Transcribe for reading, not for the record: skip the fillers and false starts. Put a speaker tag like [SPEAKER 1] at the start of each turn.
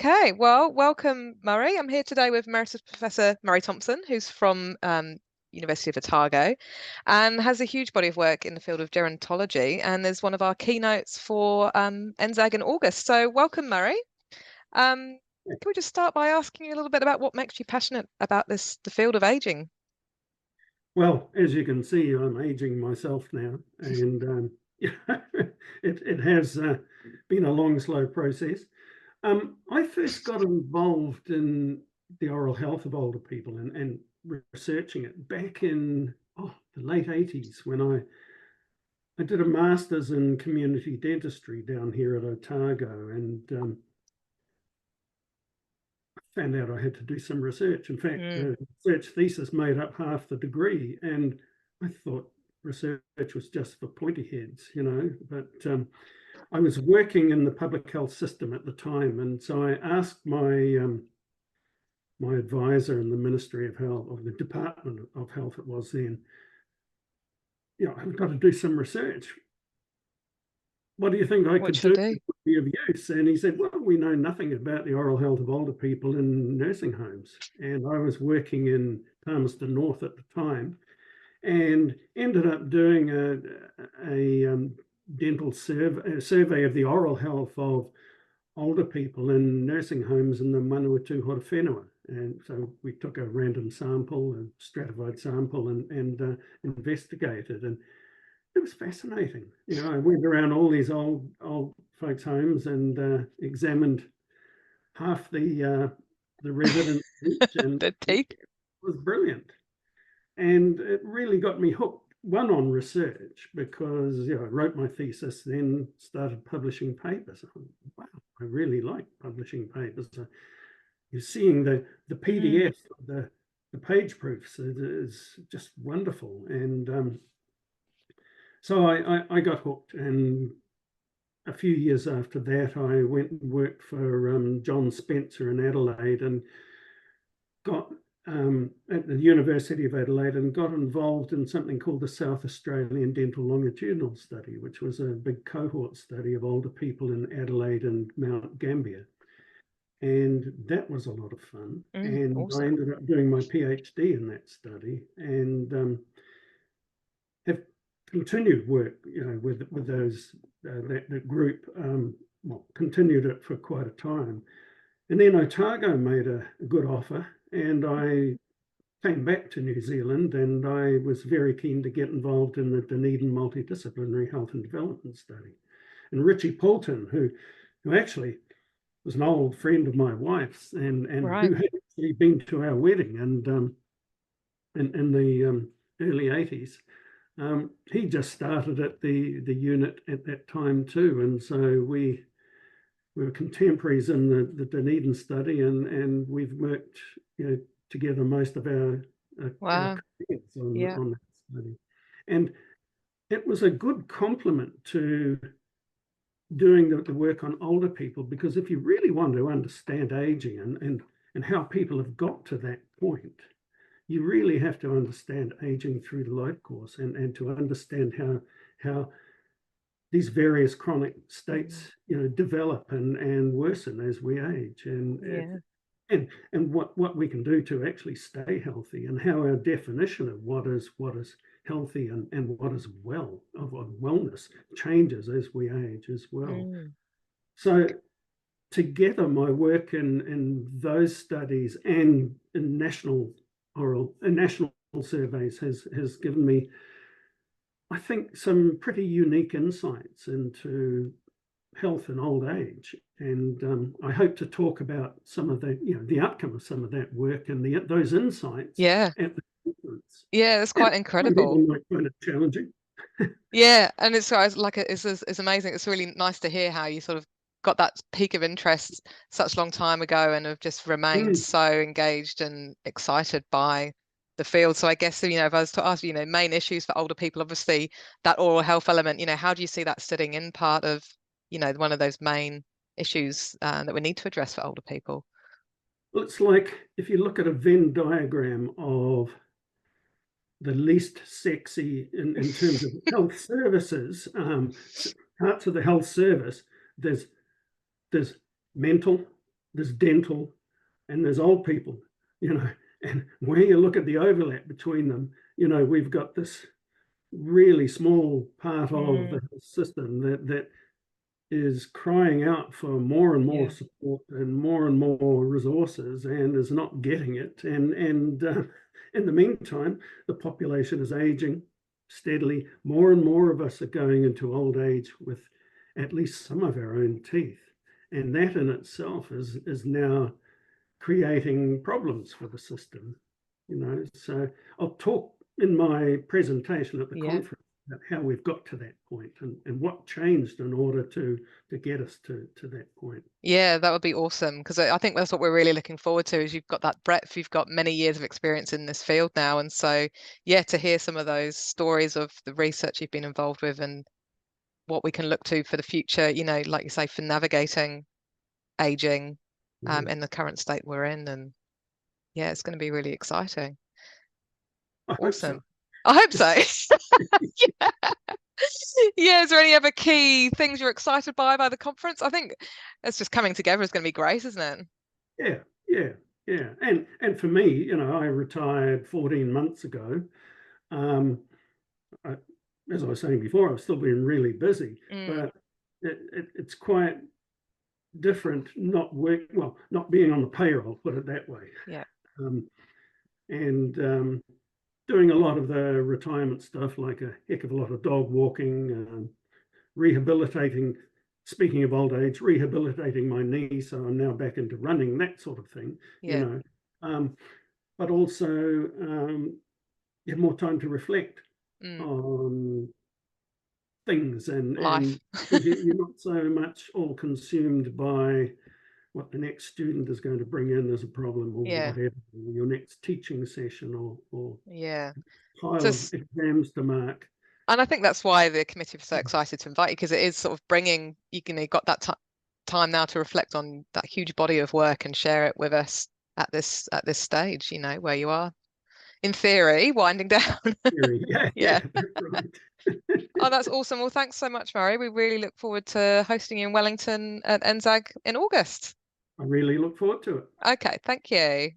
[SPEAKER 1] Okay, well, welcome, Murray. I'm here today with Emeritus Professor Murray Thomson, who's from University of Otago and has a huge body of work in the field of gerontology and is one of our keynotes for NZAG in August. So welcome, Murray. Can we just start by asking you a little bit about what makes you passionate about the field of ageing?
[SPEAKER 2] Well, as you can see, I'm aging myself now, and it has been a long, slow process. I first got involved in the oral health of older people and researching it back in the late 80s when I did a master's in community dentistry down here at Otago, and found out I had to do some research. In fact, the research thesis made up half the degree, and I thought research was just for pointy heads, but I was working in the public health system at the time, and so I asked my my advisor in the Ministry of Health, or the Department of Health it was then, I've got to do some research. What do you think I could do that would be of use? And he said, well, we know nothing about the oral health of older people in nursing homes. And I was working in Palmerston North at the time and ended up doing a dental survey of the oral health of older people in nursing homes in the Manawatu Horowhenua. And so we took a random sample, a stratified sample, and investigated. And it was fascinating. I went around all these old folks' homes and examined half the residents each, and it was brilliant. And it really got me hooked, one, on research, because I wrote my thesis, then started publishing papers. Wow, I really like publishing papers. You're seeing the PDF, the page proofs is just wonderful. And so I got hooked, and a few years after that, I went and worked for John Spencer in Adelaide, and got at the University of Adelaide, and got involved in something called the South Australian Dental Longitudinal Study, which was a big cohort study of older people in Adelaide and Mount Gambier. And that was a lot of fun. And awesome. I ended up doing my PhD in that study, and have continued work, with those that group. Continued it for quite a time, and then Otago made a good offer, and I came back to New Zealand, and I was very keen to get involved in the Dunedin Multidisciplinary Health and Development Study. And Richie Poulton, who actually was an old friend of my wife's, and right. Who had actually been to our wedding, and in the early 80s. He just started at the unit at that time too, and so we were contemporaries in the Dunedin study, and we've worked together most of our careers on that study. And it was a good complement to doing the work on older people, because if you really want to understand aging and how people have got to that point, you really have to understand aging through the life course, and to understand how these various chronic states develop and worsen as we age, and what we can do to actually stay healthy, and how our definition of what is healthy and what is wellness changes as we age as well. So together, my work in those studies and in national surveys has given me, I think, some pretty unique insights into health and old age, and I hope to talk about some of the outcome of some of that work and those insights.
[SPEAKER 1] Yeah,
[SPEAKER 2] at the conference.
[SPEAKER 1] Yeah, it's quite incredible.
[SPEAKER 2] Might find it challenging.
[SPEAKER 1] Yeah, and it's amazing. It's really nice to hear how you sort of got that peak of interest such a long time ago, and have just remained so engaged and excited by the field. So I guess, if I was to ask, main issues for older people, obviously that oral health element, how do you see that sitting in part of, one of those main issues that we need to address for older people?
[SPEAKER 2] Well, it's like if you look at a Venn diagram of the least sexy in terms of health services, parts of the health service, there's mental, there's dental, and there's old people, you know, and where you look at the overlap between them, you know, we've got this really small part of the system that is crying out for more and more support and more resources, and is not getting it. And in the meantime, the population is aging steadily. More and more of us are going into old age with at least some of our own teeth, and that in itself is now creating problems for the system, you know. So I'll talk in my presentation at the conference about how we've got to that point, and what changed in order to get us to that point.
[SPEAKER 1] Yeah, that would be awesome, because I think that's what we're really looking forward to, is you've got that breadth, you've got many years of experience in this field now. And so, yeah, to hear some of those stories of the research you've been involved with and what we can look to for the future, you know, like you say, for navigating aging in the current state we're in. And yeah, it's going to be really exciting. Awesome. I hope so. Yeah. Yeah, is there any other key things you're excited by the conference? I think it's just coming together is going to be great, isn't
[SPEAKER 2] it? Yeah. And for me, you know, I retired 14 months ago. As I was saying before, I've still been really busy, but it's quite different not being on the payroll, put it that way.
[SPEAKER 1] Yeah.
[SPEAKER 2] And doing a lot of the retirement stuff, like a heck of a lot of dog walking, rehabilitating, speaking of old age, rehabilitating my knee, so I'm now back into running, that sort of thing, you know. But also you have more time to reflect on things, and
[SPEAKER 1] life.
[SPEAKER 2] And you're not so much all consumed by what the next student is going to bring in as a problem, or whatever, your next teaching session, or pile of exams to mark.
[SPEAKER 1] And I think that's why the committee was so excited to invite you, because it is sort of bringing, you know, you've got that time now to reflect on that huge body of work and share it with us at this stage, you know, where you are, in theory, winding down.
[SPEAKER 2] Yeah. Right.
[SPEAKER 1] Oh, that's awesome. Well, thanks so much, Murray. We really look forward to hosting you in Wellington at NZAG in August.
[SPEAKER 2] I really look forward to it.
[SPEAKER 1] Okay, thank you.